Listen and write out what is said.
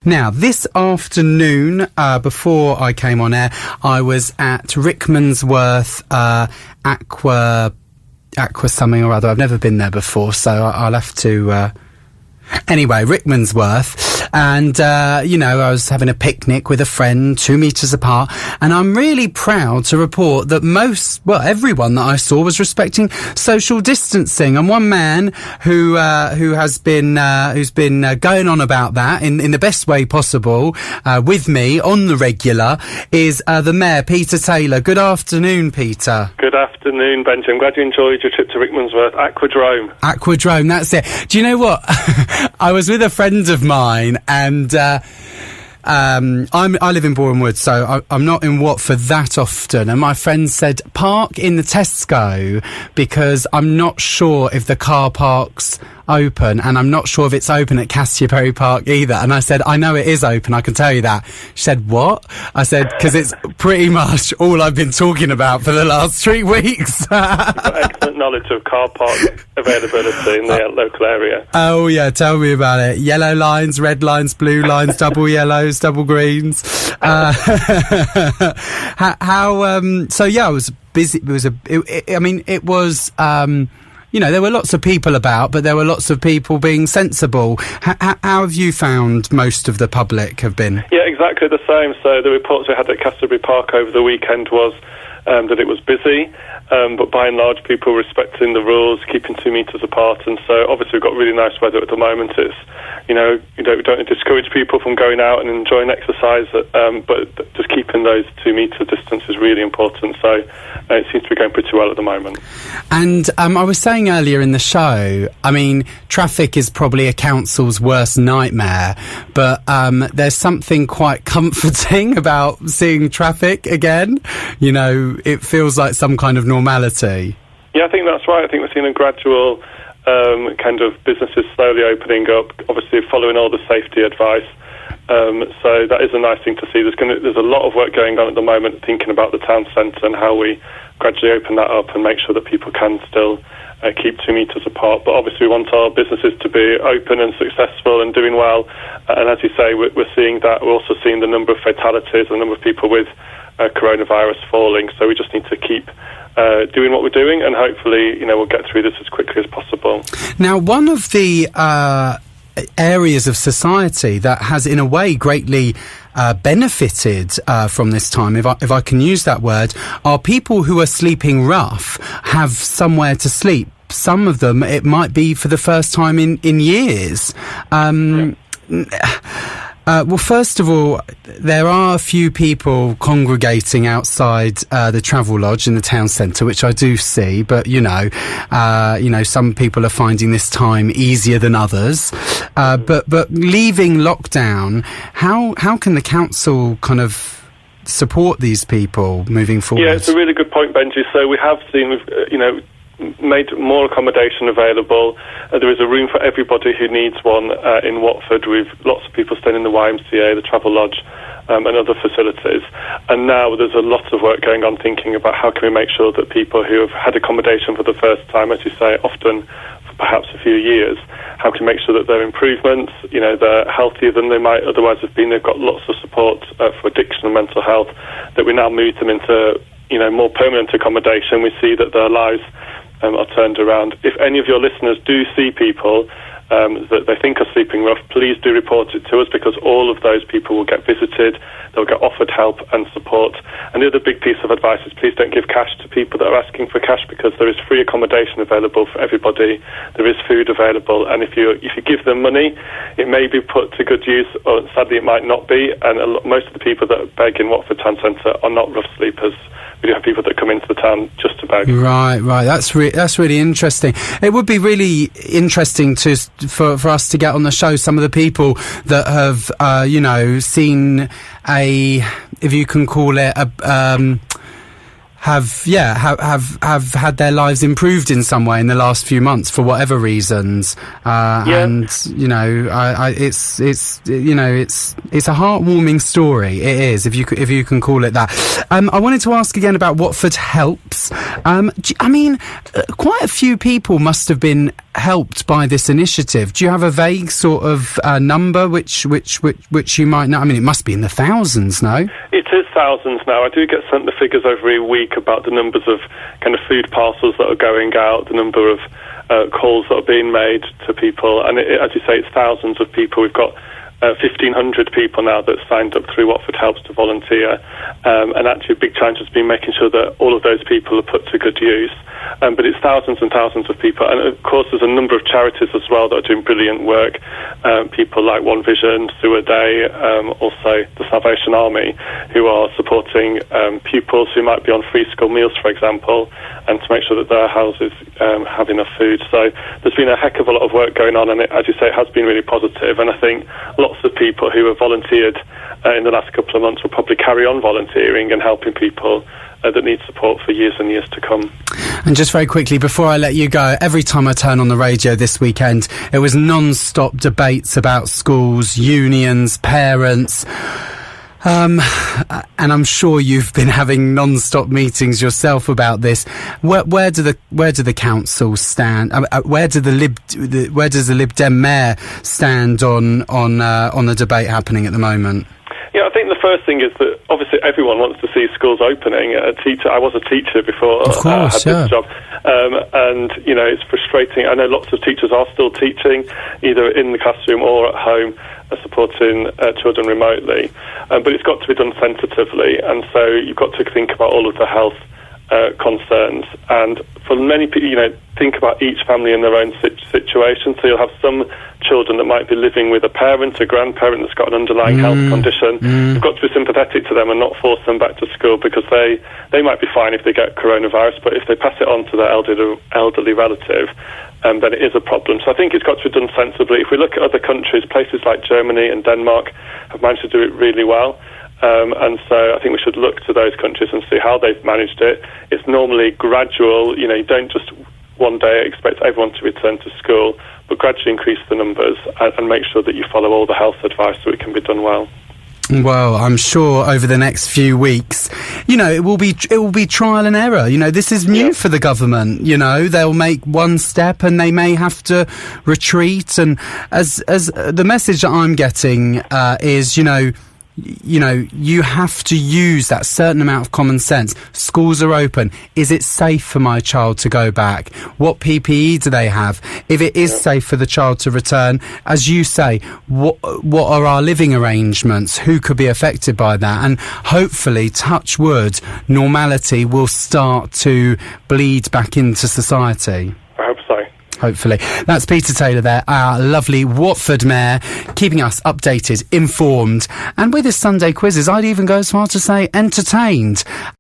Now, this afternoon, before I came on air, I was at Rickmansworth Aqua something or other. I've never been there before, so I'll have to... Anyway, Rickmansworth, and, I was having a picnic with a friend, 2 metres apart, and I'm really proud to report that everyone that I saw was respecting social distancing, and one man who's been going on about that in the best way possible, with me on the regular, is the Mayor, Peter Taylor. Good afternoon, Peter. Good afternoon, Benjy. I'm glad you enjoyed your trip to Rickmansworth. Aquadrome, that's it. Do you know what? I was with a friend of mine, and I live in Boreham Wood, so I'm not in Watford that often. And my friend said, park in the Tesco because I'm not sure if the car park's open, and I'm not sure if it's open at Castleberry Park either. And I said, I know it is open, I can tell you that. She said, what? I said, because it's pretty much all I've been talking about for the last 3 weeks. You've got excellent knowledge of car park availability in the local area. Oh yeah, tell me about it. Yellow lines, red lines, blue lines, double yellows, double greens. So yeah, I was busy. It was there were lots of people about, but there were lots of people being sensible. How have you found most of the public have been? Yeah, exactly the same. So the reports we had at Castleberry Park over the weekend was that it was busy, but by and large people respecting the rules, keeping 2 metres apart, and so obviously we've got really nice weather at the moment. It's, we don't discourage people from going out and enjoying exercise, but just keeping those 2 metre distance is really important, so it seems to be going pretty well at the moment. And I was saying earlier in the show, traffic is probably a council's worst nightmare, but there's something quite comforting about seeing traffic again. It feels like some kind of normality. Yeah, I think that's right. I think we're seeing a gradual kind of businesses slowly opening up, obviously following all the safety advice. So that is a nice thing to see. There's a lot of work going on at the moment thinking about the town centre and how we gradually open that up and make sure that people can still keep 2 metres apart. But obviously we want our businesses to be open and successful and doing well. And as you say, we're seeing that. We're also seeing the number of fatalities, the number of people with coronavirus falling. So we just need to keep doing what we're doing, and hopefully, we'll get through this as quickly as possible. Now, one of the areas of society that has, in a way, greatly benefited from this time, if I can use that word, are people who are sleeping rough, have somewhere to sleep. Some of them, it might be for the first time in years. Well, first of all, there are a few people congregating outside the Travel Lodge in the town centre, which I do see. But some people are finding this time easier than others. But leaving lockdown, how can the council kind of support these people moving forward? Yeah, it's a really good point, Benjy. So we have seen, made more accommodation available. There is a room for everybody who needs one in Watford, with lots of people staying in the YMCA, the Travel Lodge, and other facilities. And now there's a lot of work going on thinking about how can we make sure that people who have had accommodation for the first time, as you say, often for perhaps a few years, how can we make sure that their improvements, they're healthier than they might otherwise have been. They've got lots of support for addiction and mental health, that we now move them into, more permanent accommodation. We see that their lives are turned around. If any of your listeners do see people that they think are sleeping rough, please do report it to us, because all of those people will get visited, they'll get offered help and support. And the other big piece of advice is please don't give cash to people that are asking for cash, because there is free accommodation available for everybody, there is food available, and if you give them money, it may be put to good use, or sadly it might not be, and most of the people that beg in Watford Town Centre are not rough sleepers. We do have people that come into the town just to beg. Right. That's really interesting. It would be really interesting for us to get on the show some of the people that have, seen if you can call it have had their lives improved in some way in the last few months for whatever reasons. And it's a heartwarming story. It is, if you can call it that. I wanted to ask again about Watford Helps. Quite a few people must have been helped by this initiative? Do you have a vague sort of number which you might know? I mean, it must be in the thousands, no? It is thousands now. I do get sent the figures every week about the numbers of kind of food parcels that are going out, the number of calls that are being made to people, and as you say, it's thousands of people. We've got 1,500 people now that signed up through Watford Helps to volunteer, and actually a big challenge has been making sure that all of those people are put to good use. But it's thousands and thousands of people, and of course there's a number of charities as well that are doing brilliant work. People like One Vision, Sewer Day, also the Salvation Army, who are supporting pupils who might be on free school meals, for example, and to make sure that their houses have enough food. So there's been a heck of a lot of work going on, and as you say, it has been really positive. And I think lots of people who have volunteered in the last couple of months will probably carry on volunteering and helping people that need support for years and years to come. And just very quickly, before I let you go, every time I turn on the radio this weekend, it was non-stop debates about schools, unions, parents. And I'm sure you've been having non-stop meetings yourself about this. Where do the council stand? Where does the Lib Dem mayor stand on the debate happening at the moment? Yeah, I think the first thing is that obviously everyone wants to see schools opening. I was a teacher before I had this job, and you know, it's frustrating. I know lots of teachers are still teaching, either in the classroom or at home, supporting children remotely, but it's got to be done sensitively, and so you've got to think about all of the health concerns. And for many people, you know, think about each family in their own situation. So you'll have some children that might be living with a parent, a grandparent that's got an underlying health condition. You've got to be sympathetic to them and not force them back to school, because they might be fine if they get coronavirus, but if they pass it on to their elderly relative, then it is a problem. So I think it's got to be done sensibly. If we look at other countries, places like Germany and Denmark have managed to do it really well. And so I think we should look to those countries and see how they've managed it. It's normally gradual. You know, you don't just one day expect everyone to return to school, but gradually increase the numbers and make sure that you follow all the health advice so it can be done well. Well, I'm sure over the next few weeks, you know, it will be trial and error. You know, this is new for the government. You know, they'll make one step and they may have to retreat. And as the message that I'm getting is, you know, you have to use that certain amount of common sense. Schools are open. Is it safe for my child to go back? What PPE do they have? If it is safe for the child to return, as you say, what are our living arrangements? Who could be affected by that? And hopefully, touch wood, normality will start to bleed back into society. I hope so. Hopefully. That's Peter Taylor there, our lovely Watford mayor, keeping us updated, informed, and with his Sunday quizzes, I'd even go as far to say entertained.